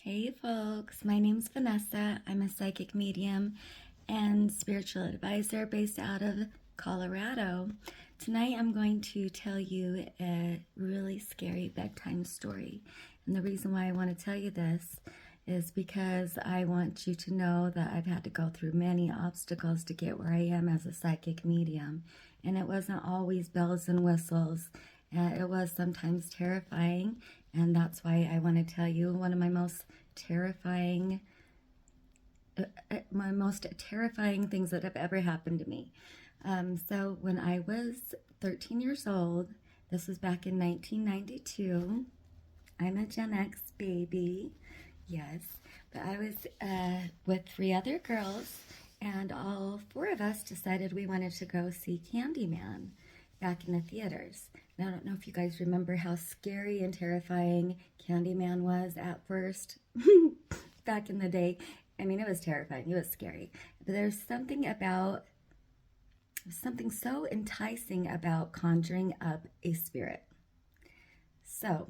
Hey folks, my name's Vanessa. I'm a psychic medium and spiritual advisor based out of Colorado. Tonight I'm going to tell you a really scary bedtime story. And the reason why I want to tell you this is because I want you to know that I've had to go through many obstacles to get where I am as a psychic medium. And it wasn't always bells and whistles. It was sometimes terrifying, and that's why I want to tell you one of my most terrifying things that have ever happened to me. So when I was 13 years old, this was back in 1992. I'm a Gen X baby, yes, but I was with 3 other girls, and all 4 of us decided we wanted to go see Candyman back in the theaters. And I don't know if you guys remember how scary and terrifying Candyman was at first back in the day. I mean, it was terrifying. It was scary. But there's something so enticing about conjuring up a spirit. So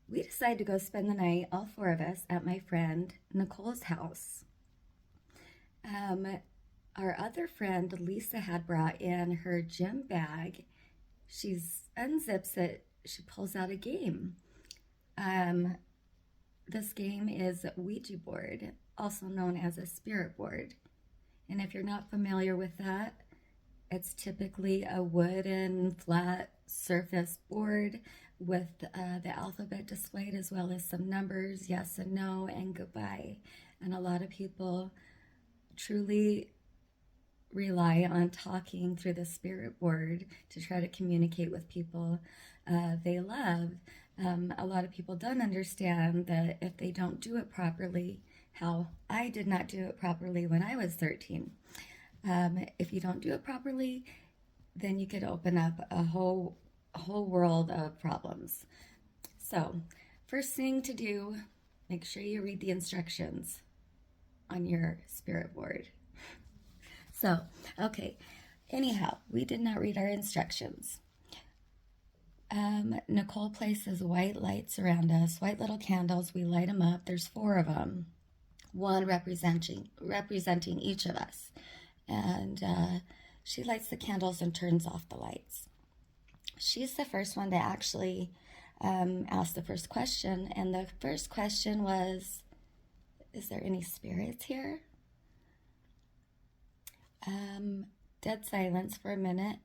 we decided to go spend the night, all 4 of us, at my friend Nicole's house. Our other friend, Lisa, had brought in her gym bag. She unzips it. She pulls out a game. This game is Ouija board, also known as a spirit board. And if you're not familiar with that, it's typically a wooden flat surface board with the alphabet displayed, as well as some numbers, yes and no, and goodbye. And a lot of people truly rely on talking through the spirit board to try to communicate with people they love. A lot of people don't understand that if they don't do it properly, how I did not do it properly when I was 13. If you don't do it properly, then you could open up a whole world of problems. So, first thing to do, make sure you read the instructions on your spirit board. So, okay, anyhow, we did not read our instructions. Nicole places white lights around us, white little candles. We light them up. There's 4 of them, one representing each of us. And she lights the candles and turns off the lights. She's the first one to actually ask the first question. And the first question was, is there any spirits here? Dead silence for a minute.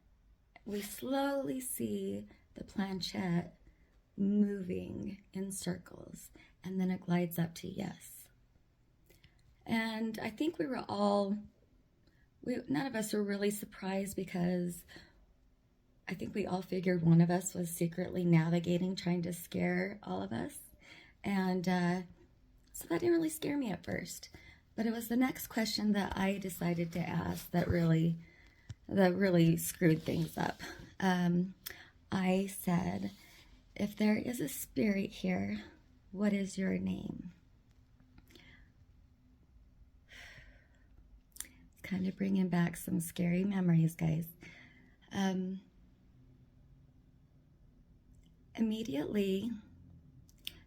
We slowly see the planchette moving in circles, and then it glides up to yes. And I think none of us were really surprised, because I think we all figured one of us was secretly navigating, trying to scare all of us. And so that didn't really scare me at first. But it was the next question that I decided to ask that really screwed things up. I said, if there is a spirit here, what is your name? It's kind of bringing back some scary memories, guys. Immediately,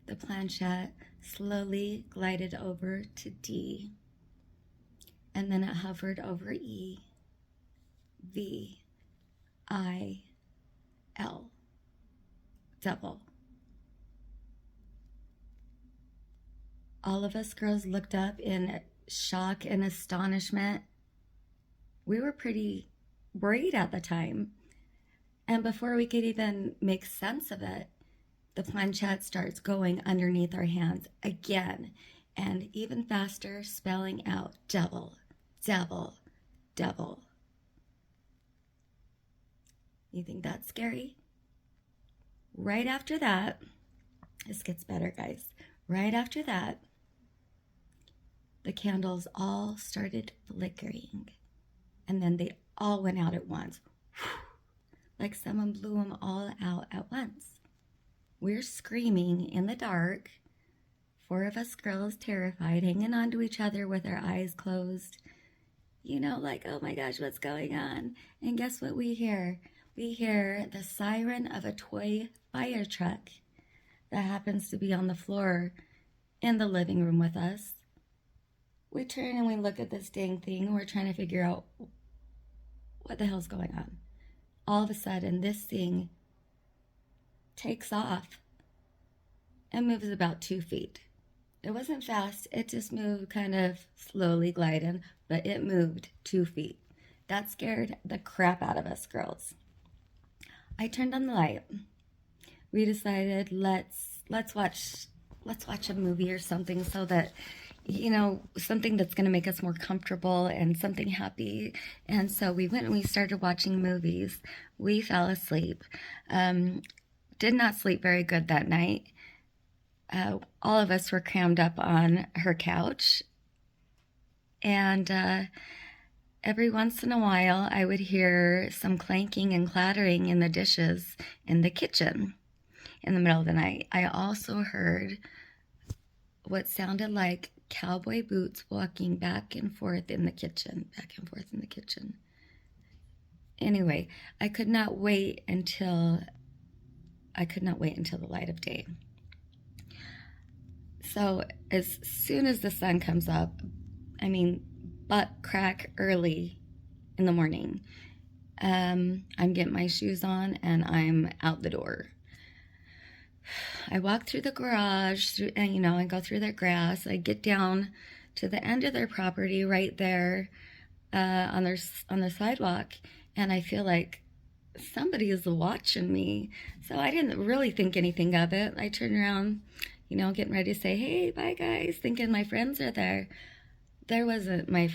the planchette slowly glided over to D, and then it hovered over E, V, I, L, devil. All of us girls looked up in shock and astonishment. We were pretty worried at the time. And before we could even make sense of it, the planchette starts going underneath our hands again, and even faster, spelling out devil, devil, devil. You think that's scary? Right after that, this gets better, guys. Right after that, the candles all started flickering, and then they all went out at once, like someone blew them all out at once. We're screaming in the dark, 4 of us girls terrified, hanging on to each other with our eyes closed. You know, like, oh my gosh, what's going on? And guess what we hear? We hear the siren of a toy fire truck that happens to be on the floor in the living room with us. We turn and we look at this dang thing. We're trying to figure out what the hell's going on. All of a sudden, this thing takes off and moves about 2 feet. It wasn't fast. It just moved kind of slowly gliding, but it moved 2 feet. That scared the crap out of us girls. I turned on the light. We decided let's watch a movie or something so that, you know, something that's going to make us more comfortable and something happy. And so we went and we started watching movies. We fell asleep. Did not sleep very good that night. All of us were crammed up on her couch. And every once in a while, I would hear some clanking and clattering in the dishes in the kitchen in the middle of the night. I also heard what sounded like cowboy boots walking back and forth in the kitchen, Anyway, I could not wait until the light of day. So as soon as the sun comes up, butt crack early in the morning, I'm getting my shoes on and I'm out the door. I walk through the garage, and I go through their grass. I get down to the end of their property right there on the sidewalk, and I feel like somebody is watching me. So I didn't really think anything of it. I turned around, getting ready to say, "Hey, bye guys," thinking my friends are there. That wasn't my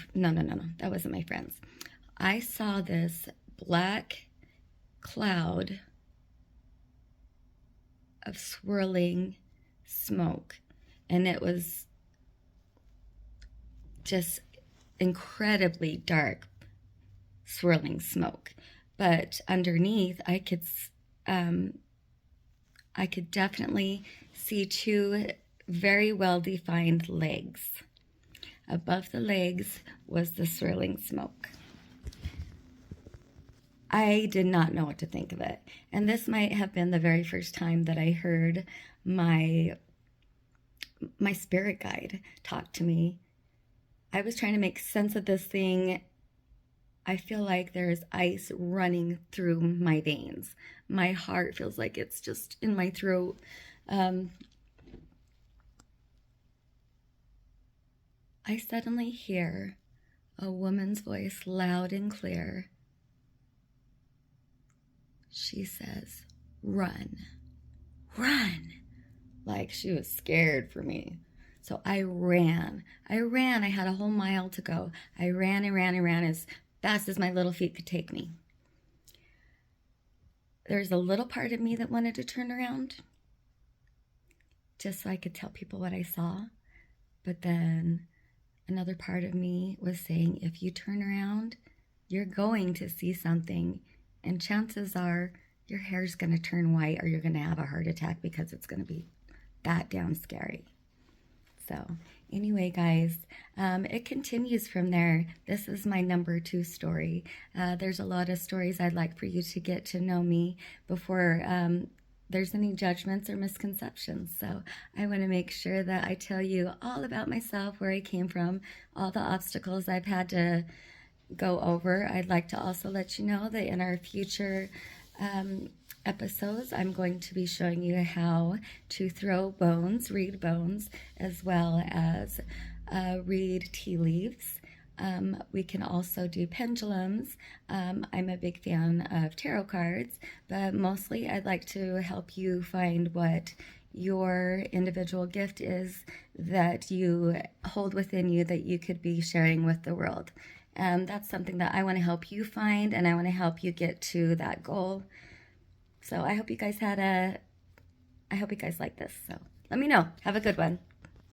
friends. I saw this black cloud of swirling smoke, and it was just incredibly dark swirling smoke, but underneath I could definitely see 2 very well defined legs. Above the legs was the swirling smoke. I did not know what to think of it. And this might have been the very first time that I heard my spirit guide talk to me. I was trying to make sense of this thing. I feel like there's ice running through my veins. My heart feels like it's just in my throat. I suddenly hear a woman's voice loud and clear. She says, "Run, run," like she was scared for me. So I ran. I had a whole mile to go. I ran as fast as my little feet could take me. There's a little part of me that wanted to turn around just so I could tell people what I saw. But then another part of me was saying, if you turn around, you're going to see something. And chances are your hair's going to turn white or you're going to have a heart attack because it's going to be that damn scary. So anyway, guys, it continues from there. This is my number 2 story. There's a lot of stories I'd like for you to get to know me before there's any judgments or misconceptions. So I want to make sure that I tell you all about myself, where I came from, all the obstacles I've had to go over. I'd like to also let you know that in our future episodes, I'm going to be showing you how to throw bones, read bones, as well as read tea leaves. We can also do pendulums. I'm a big fan of tarot cards, but mostly I'd like to help you find what your individual gift is that you hold within you that you could be sharing with the world. That's something that I want to help you find, and I want to help you get to that goal. So I hope you guys like this. So let me know. Have a good one.